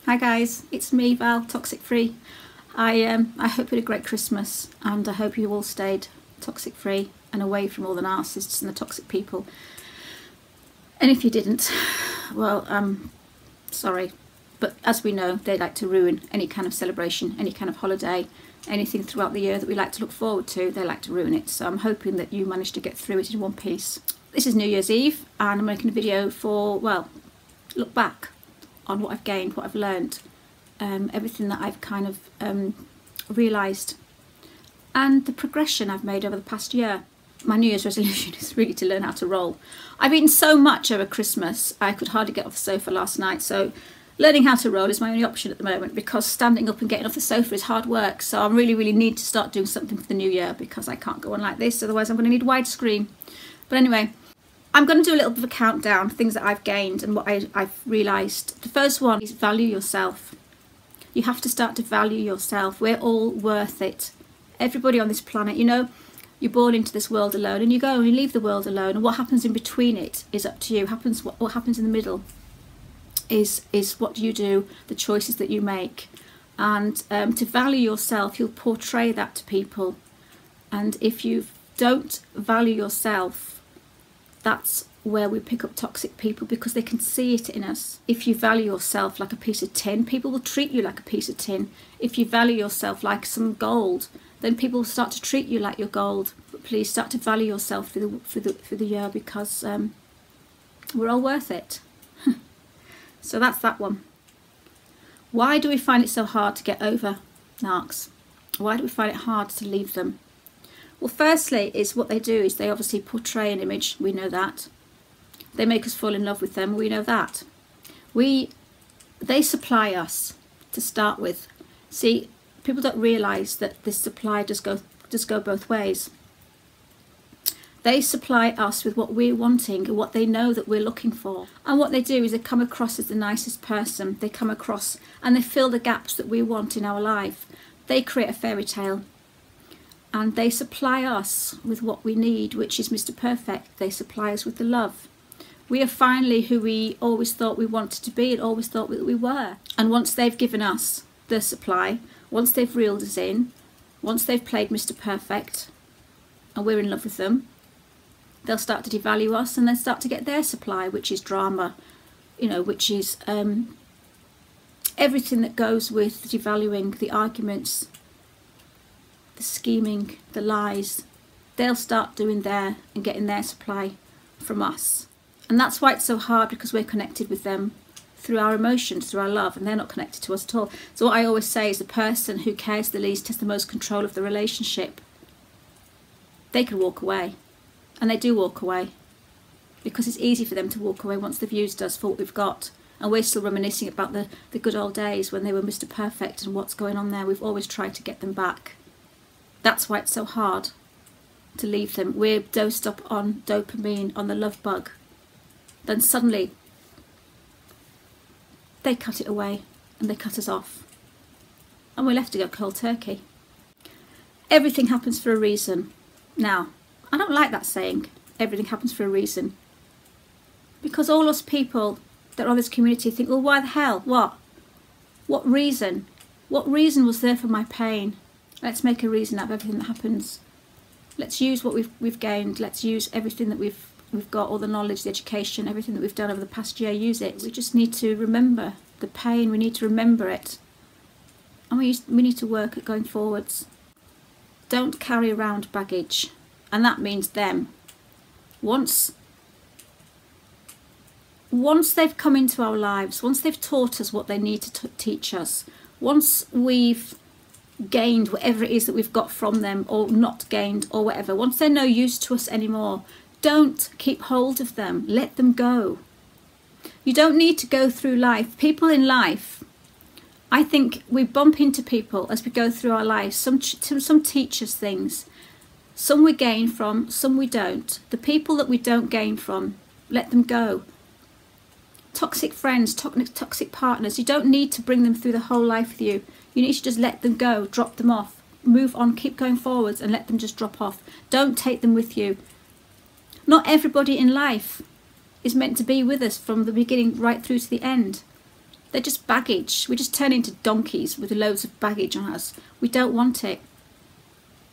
Hi guys, it's me Val, Toxic Free. I hope you had a great Christmas, and I hope you all stayed toxic free and away from all the narcissists and the toxic people. And if you didn't, well, sorry, but as we know, they like to ruin any kind of celebration, any kind of holiday, anything throughout the year that we like to look forward to. They like to ruin it. So I'm hoping that you managed to get through it in one piece. This is New Year's Eve, and I'm making a video for, well, look back on what I've gained, what I've learned, everything that I've kind of realised, and the progression I've made over the past year. My New Year's resolution is really to learn how to roll. I've eaten so much over Christmas, I could hardly get off the sofa last night, so learning how to roll is my only option at the moment, because standing up and getting off the sofa is hard work. So I really need to start doing something for the new year, because I can't go on like this, otherwise I'm going to need widescreen. But anyway, I'm going to do a little bit of a countdown, things that I've gained and what I've realised. The first one is value yourself. You have to start to value yourself. We're all worth it. Everybody on this planet, you know, you're born into this world alone, and you go and you leave the world alone, and what happens in between it is up to you. What happens in the middle is what you do, the choices that you make. And to value yourself, you'll portray that to people. And if you don't value yourself, that's where we pick up toxic people, because they can see it in us. If you value yourself like a piece of tin, people will treat you like a piece of tin. If you value yourself like some gold, then people will start to treat you like you're gold. But please start to value yourself for the year, because we're all worth it. So that's that one. Why do we find it so hard to get over narcs? Why do we find it hard to leave them? Well, firstly, is what they do is they obviously portray an image. We know that. They make us fall in love with them. We know that. They supply us to start with. See, people don't realise that this supply does go both ways. They supply us with what we're wanting and what they know that we're looking for. And what they do is they come across as the nicest person. They come across and they fill the gaps that we want in our life. They create a fairy tale. And they supply us with what we need, which is Mr. Perfect. They supply us with the love. We are finally who we always thought we wanted to be and always thought that we were. And once they've given us the supply, once they've reeled us in, once they've played Mr. Perfect and we're in love with them, they'll start to devalue us and then start to get their supply, which is drama, you know, which is everything that goes with devaluing, the arguments, the scheming, the lies. They'll start doing their and getting their supply from us. And that's why it's so hard, because we're connected with them through our emotions, through our love, and they're not connected to us at all. So what I always say is the person who cares the least has the most control of the relationship. They could walk away, and they do walk away, because it's easy for them to walk away once they've used us for what we've got. And we're still reminiscing about the good old days when they were Mr. Perfect and what's going on there. We've always tried to get them back. That's why it's so hard to leave them. We're dosed up on dopamine, on the love bug. Then suddenly they cut it away and they cut us off. And we're left to go cold turkey. Everything happens for a reason. Now, I don't like that saying, everything happens for a reason. Because all us people that are on this community think, well, why the hell? What? What reason? What reason was there for my pain? Let's make a reason out of everything that happens. Let's use what we've gained. Let's use everything that we've got, all the knowledge, the education, everything that we've done over the past year. Use it. We just need to remember the pain. We need to remember it, and we need to work at going forwards. Don't carry around baggage, and that means them. Once they've come into our lives, once they've taught us what they need to teach us, once we've gained whatever it is that we've got from them, or not gained, or whatever, once they're no use to us anymore, don't keep hold of them. Let them go. You don't need to go through life. People in life, I think we bump into people as we go through our lives. Some teach us things. Some we gain from, some we don't. The people that we don't gain from, let them go. Toxic friends, toxic partners, you don't need to bring them through the whole life with you. You need to just let them go, drop them off, move on, keep going forwards, and let them just drop off. Don't take them with you. Not everybody in life is meant to be with us from the beginning right through to the end. They're just baggage. We just turn into donkeys with loads of baggage on us. We don't want it.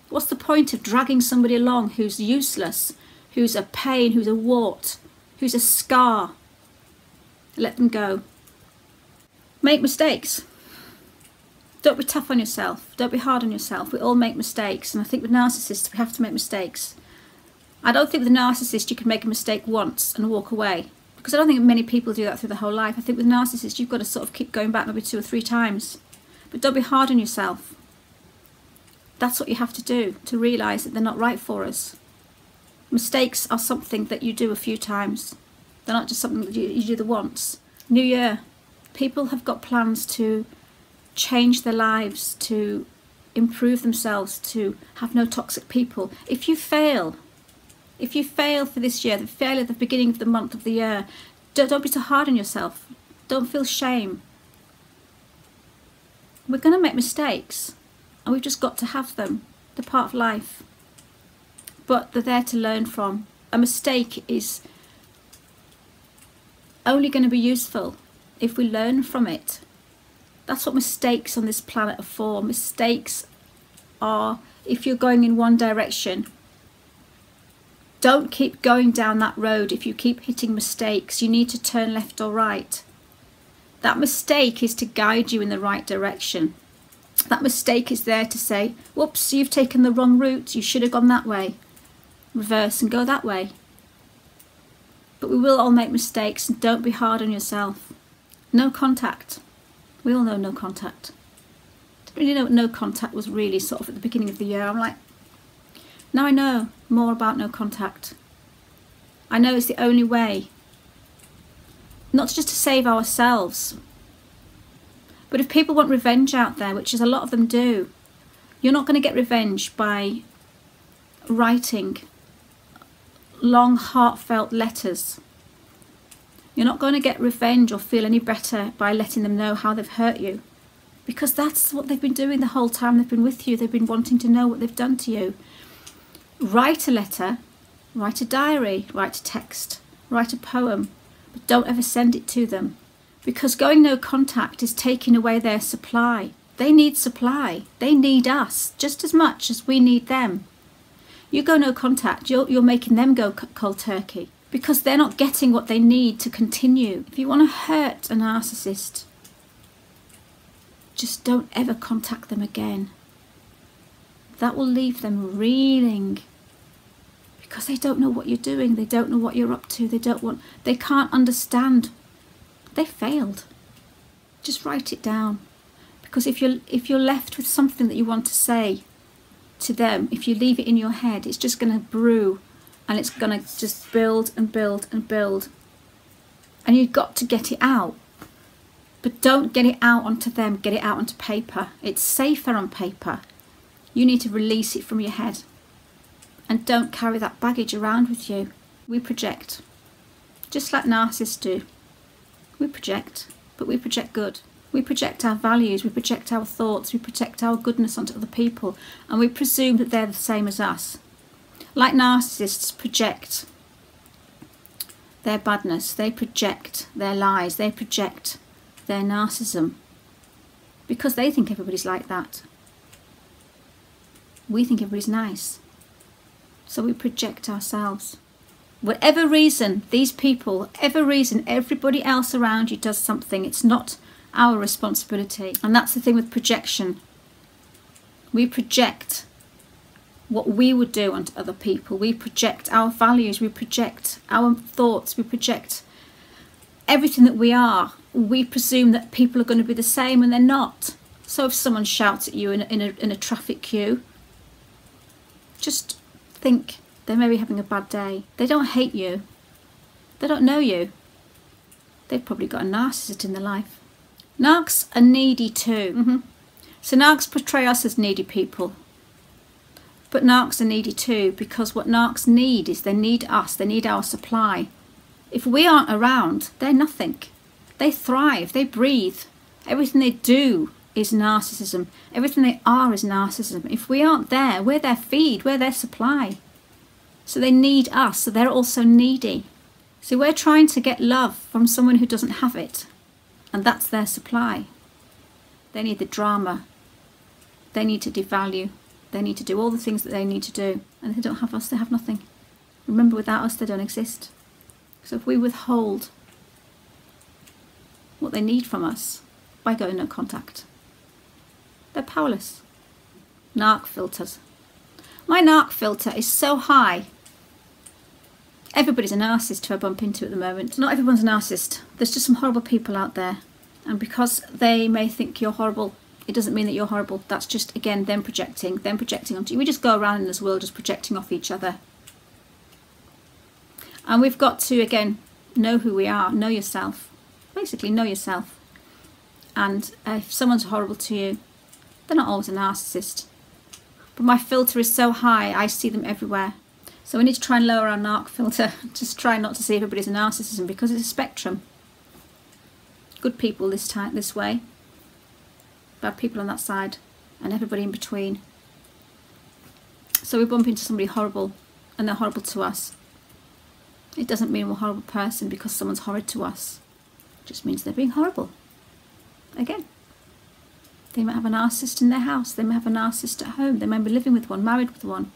What's the point of dragging somebody along who's useless, who's a pain, who's a wart, who's a scar? Let them go. Make mistakes. Don't be tough on yourself. Don't be hard on yourself. We all make mistakes. And I think with narcissists, we have to make mistakes. I don't think with a narcissist you can make a mistake once and walk away. Because I don't think many people do that through the whole life. I think with narcissists, you've got to sort of keep going back maybe 2 or 3 times. But don't be hard on yourself. That's what you have to do to realise that they're not right for us. Mistakes are something that you do a few times. They're not just something that you do the once. New Year. People have got plans to change their lives, to improve themselves, to have no toxic people. If you fail for this year, the fail at the beginning of the month of the year, don't be so hard on yourself. Don't feel shame. We're going to make mistakes, and we've just got to have them. They're part of life. But they're there to learn from. A mistake is only going to be useful if we learn from it. That's what mistakes on this planet are for. Mistakes are, if you're going in one direction, don't keep going down that road. If you keep hitting mistakes, you need to turn left or right. That mistake is to guide you in the right direction. That mistake is there to say, whoops, you've taken the wrong route. You should have gone that way. Reverse and go that way. But we will all make mistakes, and don't be hard on yourself. No contact. We all know no contact. Didn't really know what no contact was really sort of at the beginning of the year. I'm like, now I know more about no contact. I know it's the only way. Not just to save ourselves, but if people want revenge out there, which is a lot of them do, you're not going to get revenge by writing long, heartfelt letters. You're not going to get revenge or feel any better by letting them know how they've hurt you. Because that's what they've been doing the whole time they've been with you. They've been wanting to know what they've done to you. Write a letter, write a diary, write a text, write a poem, but don't ever send it to them. Because going no contact is taking away their supply. They need supply. They need us just as much as we need them. You go no contact, you're making them go cold turkey. Because they're not getting what they need to continue. If you want to hurt a narcissist, just don't ever contact them again. That will leave them reeling. Because they don't know what you're doing. They don't know what you're up to. They can't understand. They failed. Just write it down. Because if you're left with something that you want to say to them, if you leave it in your head, it's just going to brew. And it's going to just build and build and build. And you've got to get it out. But don't get it out onto them. Get it out onto paper. It's safer on paper. You need to release it from your head. And don't carry that baggage around with you. We project. Just like narcissists do. We project. But we project good. We project our values. We project our thoughts. We project our goodness onto other people. And we presume that they're the same as us. Like narcissists project their badness, they project their lies, they project their narcissism because they think everybody's like that. We think everybody's nice, so we project ourselves. Whatever reason these people, whatever reason everybody else around you does something, it's not our responsibility. And that's the thing with projection. We project what we would do onto other people. We project our values, we project our thoughts, we project everything that we are. We presume that people are going to be the same and they're not. So if someone shouts at you in a traffic queue, just think they may be having a bad day. They don't hate you. They don't know you. They've probably got a narcissist in their life. Narcs are needy too. So narcs portray us as needy people. But narcs are needy too, because what narcs need is they need us, they need our supply. If we aren't around, they're nothing. They thrive, they breathe. Everything they do is narcissism. Everything they are is narcissism. If we aren't there, we're their feed, we're their supply. So they need us, so they're also needy. So we're trying to get love from someone who doesn't have it. And that's their supply. They need the drama. They need to devalue. They need to do all the things that they need to do. And if they don't have us, they have nothing. Remember, without us, they don't exist. So if we withhold what they need from us by going no contact, they're powerless. Narc filters. My narc filter is so high. Everybody's a narcissist who I bump into at the moment. Not everyone's a narcissist. There's just some horrible people out there. And because they may think you're horrible, it doesn't mean that you're horrible. That's just, again, them projecting onto you. We just go around in this world just projecting off each other. And we've got to, again, know who we are, know yourself. Basically, know yourself. And if someone's horrible to you, they're not always a narcissist. But my filter is so high, I see them everywhere. So we need to try and lower our narc filter. Just try not to see everybody's a narcissism, because it's a spectrum. Good people this way, bad people on that side, and everybody in between. So we bump into somebody horrible, and they're horrible to us. It doesn't mean we're a horrible person because someone's horrid to us. It just means they're being horrible. Again, they might have a narcissist in their house. They may have a narcissist at home. They may be living with one, married with one.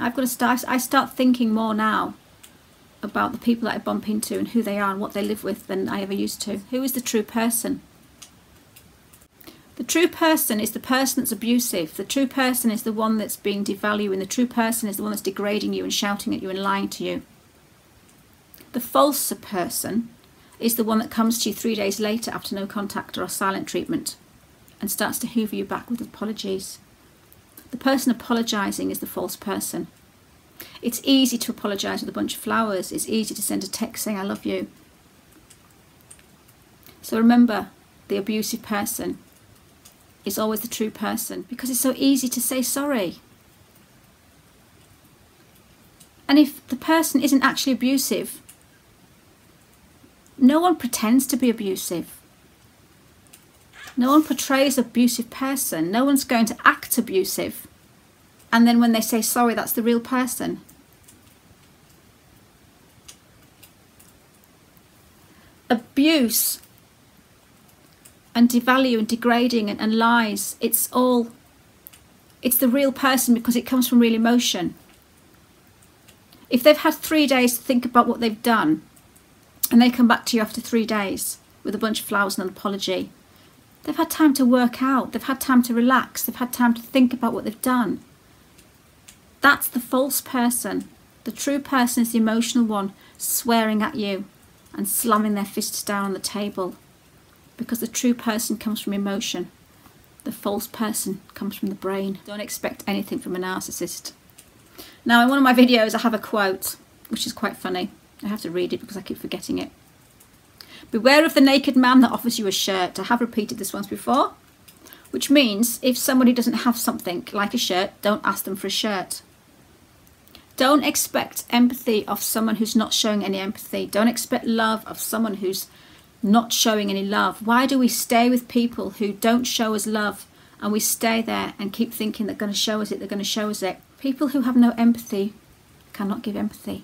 I start thinking more now about the people that I bump into and who they are and what they live with than I ever used to. Who is the true person? The true person is the person that's abusive. The true person is the one that's being devaluing. The true person is the one that's degrading you and shouting at you and lying to you. The false person is the one that comes to you 3 days later after no contact or a silent treatment and starts to hoover you back with apologies. The person apologising is the false person. It's easy to apologise with a bunch of flowers. It's easy to send a text saying I love you. So remember, the abusive person is always the true person, because it's so easy to say sorry. And if the person isn't actually abusive, no one pretends to be abusive. No one portrays an abusive person. No one's going to act abusive. And then when they say sorry, that's the real person. Abuse and devalue and degrading and lies, it's the real person because it comes from real emotion. If they've had 3 days to think about what they've done and they come back to you after 3 days with a bunch of flowers and an apology, they've had time to work out, they've had time to relax, they've had time to think about what they've done. That's the false person. The true person is the emotional one, swearing at you and slamming their fists down on the table, because the true person comes from emotion. The false person comes from the brain. Don't expect anything from a narcissist. Now, in one of my videos, I have a quote, which is quite funny. I have to read it because I keep forgetting it. Beware of the naked man that offers you a shirt. I have repeated this once before, which means if somebody doesn't have something like a shirt, don't ask them for a shirt. Don't expect empathy of someone who's not showing any empathy. Don't expect love of someone who's not showing any love. Why do we stay with people who don't show us love, and we stay there and keep thinking they're going to show us it, they're going to show us it? People who have no empathy cannot give empathy.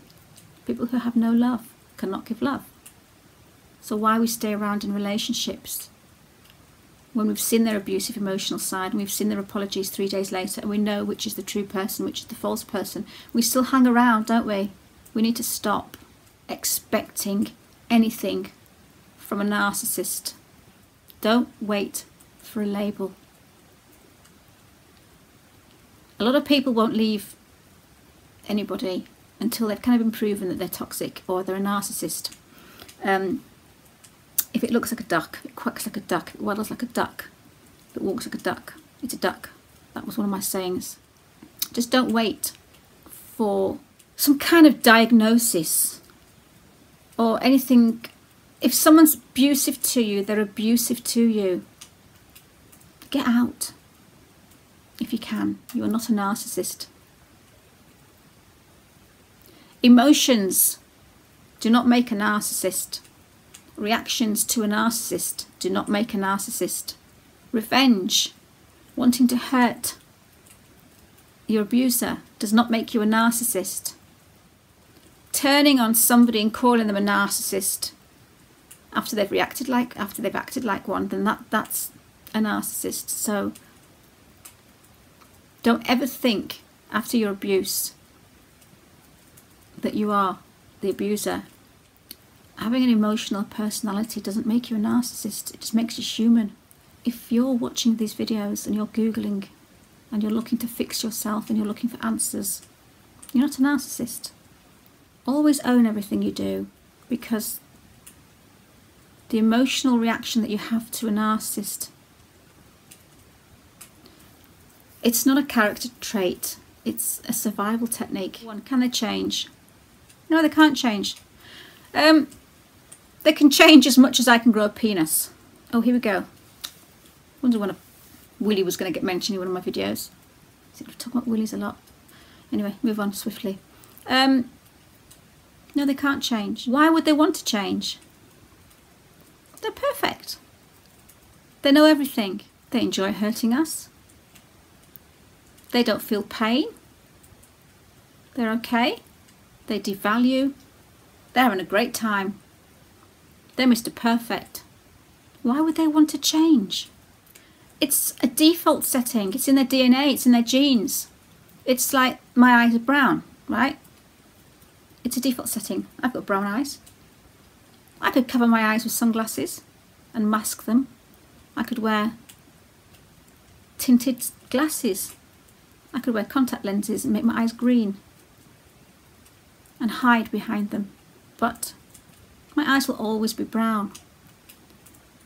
People who have no love cannot give love. So why we stay around in relationships when we've seen their abusive emotional side and we've seen their apologies 3 days later and we know which is the true person, which is the false person? We still hang around, don't we? We need to stop expecting anything from a narcissist. Don't wait for a label. A lot of people won't leave anybody until they've kind of been proven that they're toxic or they're a narcissist. If it looks like a duck, it quacks like a duck, it waddles like a duck, if it walks like a duck, it's a duck. That was one of my sayings. Just don't wait for some kind of diagnosis or anything. If someone's abusive to you, they're abusive to you. Get out. If you can. You are not a narcissist. Emotions do not make a narcissist. Reactions to a narcissist do not make a narcissist. Revenge, wanting to hurt your abuser, does not make you a narcissist. Turning on somebody and calling them a narcissist after they've acted like one, then that's a narcissist. So don't ever think after your abuse that you are the abuser. Having an emotional personality doesn't make you a narcissist, it just makes you human. If you're watching these videos and you're Googling and you're looking to fix yourself and you're looking for answers, you're not a narcissist. Always own everything you do, because the emotional reaction that you have to a narcissist, it's not a character trait, it's a survival technique. Can they change? No, they can't change. They can change as much as I can grow a penis. Oh, here we go. Wonder when Willie was going to get mentioned in one of my videos. I talk about willies a lot. Anyway, move on swiftly. No, they can't change. Why would they want to change? They're perfect. They know everything. They enjoy hurting us. They don't feel pain. They're okay. They devalue. They're having a great time. They're Mr. Perfect. Why would they want to change? It's a default setting. It's in their DNA. It's in their genes. It's like my eyes are brown, right? It's a default setting. I've got brown eyes. I could cover my eyes with sunglasses and mask them. I could wear tinted glasses. I could wear contact lenses and make my eyes green and hide behind them. But my eyes will always be brown.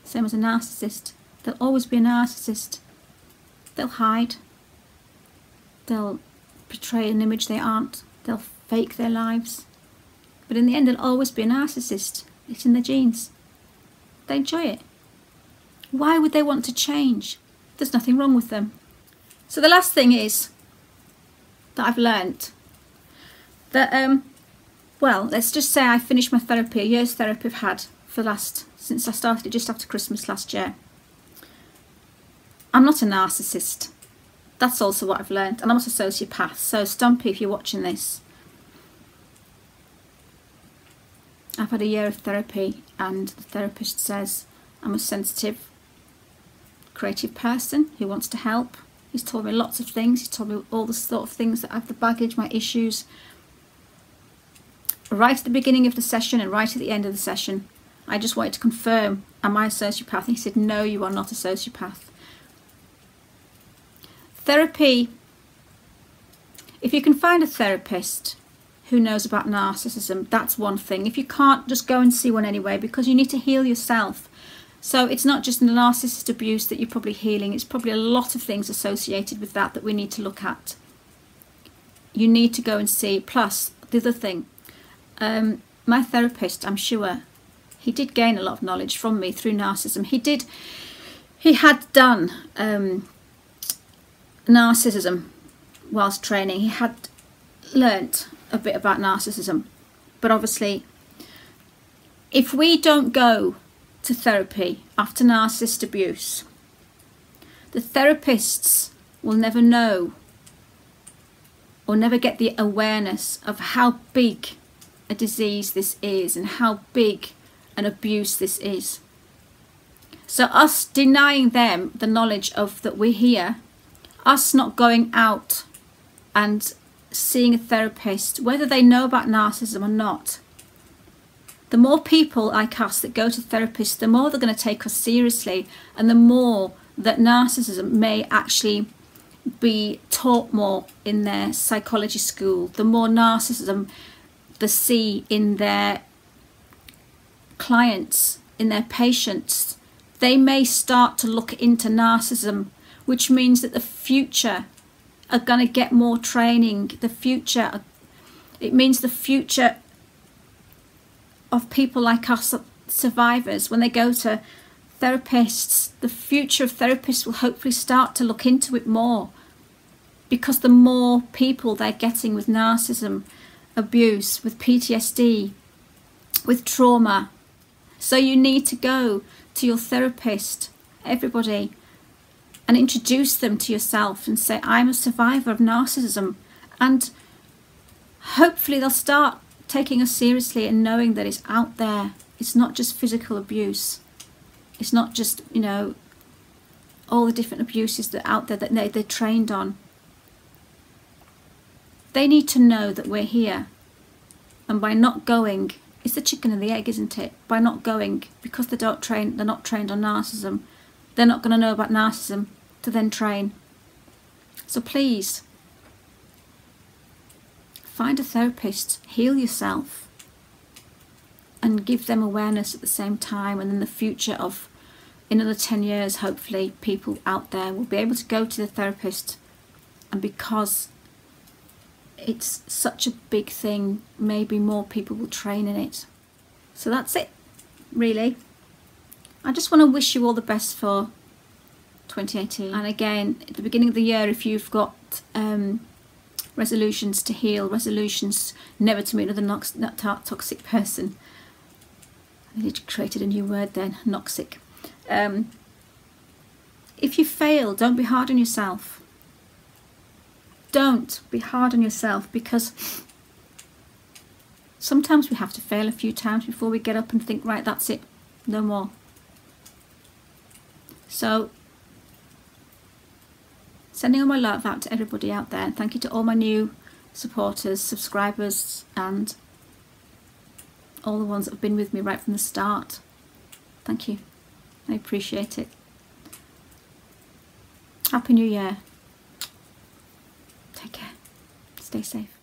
Same as a narcissist. They'll always be a narcissist. They'll hide. They'll portray an image they aren't. They'll fake their lives. But in the end, they'll always be a narcissist. It's in their genes. They enjoy it. Why would they want to change? There's nothing wrong with them. So the last thing is that I've learnt that, well, let's just say I finished my therapy, a year's therapy I've had since I started it just after Christmas last year. I'm not a narcissist. That's also what I've learnt. And I'm not a sociopath. So Stumpy, if you're watching this, I've had a year of therapy and the therapist says I'm a sensitive, creative person who wants to help. He's told me lots of things. He's told me all the sort of things that I have, the baggage, my issues. Right at the beginning of the session and right at the end of the session, I just wanted to confirm, am I a sociopath? And he said, no, you are not a sociopath. Therapy, if you can find a therapist who knows about narcissism, that's one thing. If you can't, just go and see one anyway, because you need to heal yourself. So it's not just the narcissist abuse that you're probably healing, it's probably a lot of things associated with that we need to look at. You need to go and see. Plus, the other thing, my therapist, I'm sure, he did gain a lot of knowledge from me through narcissism. He had done narcissism whilst training. He had learnt a bit about narcissism. But obviously, if we don't go to therapy after narcissist abuse, the therapists will never know or never get the awareness of how big a disease this is and how big an abuse this is. So us denying them the knowledge of that we're here, us not going out and seeing a therapist, whether they know about narcissism or not, the more people like us that go to therapists, the more they're going to take us seriously, and the more that narcissism may actually be taught more in their psychology school, the more narcissism they see in their clients, in their patients. They may start to look into narcissism, which means that the future are going to get more training. It means the future of people like us, survivors, when they go to therapists, the future of therapists will hopefully start to look into it more, because the more people they're getting with narcissism abuse, with PTSD, with trauma. So you need to go to your therapist, everybody, and introduce them to yourself and say, I'm a survivor of narcissism, and hopefully they'll start taking us seriously and knowing that it's out there It's not just physical abuse. It's not just, you know, all the different abuses that are out there that they're trained on. They need to know that we're here. And by not going, it's the chicken and the egg, isn't it? By not going, because they're not trained on narcissism, they're not going to know about narcissism to then train. So please, find a therapist, heal yourself, and give them awareness at the same time. And in the future of, in another 10 years, hopefully, people out there will be able to go to the therapist. And because it's such a big thing, maybe more people will train in it. So that's it, really. I just want to wish you all the best for 2018. And again, at the beginning of the year, if you've got resolutions to heal, resolutions never to meet another toxic person. I nearly created a new word then, noxic. If you fail, don't be hard on yourself. Don't be hard on yourself, because sometimes we have to fail a few times before we get up and think, right, that's it, no more. So, sending all my love out to everybody out there, and thank you to all my new supporters, subscribers, and all the ones that have been with me right from the start. Thank you. I appreciate it. Happy New Year. Take care. Stay safe.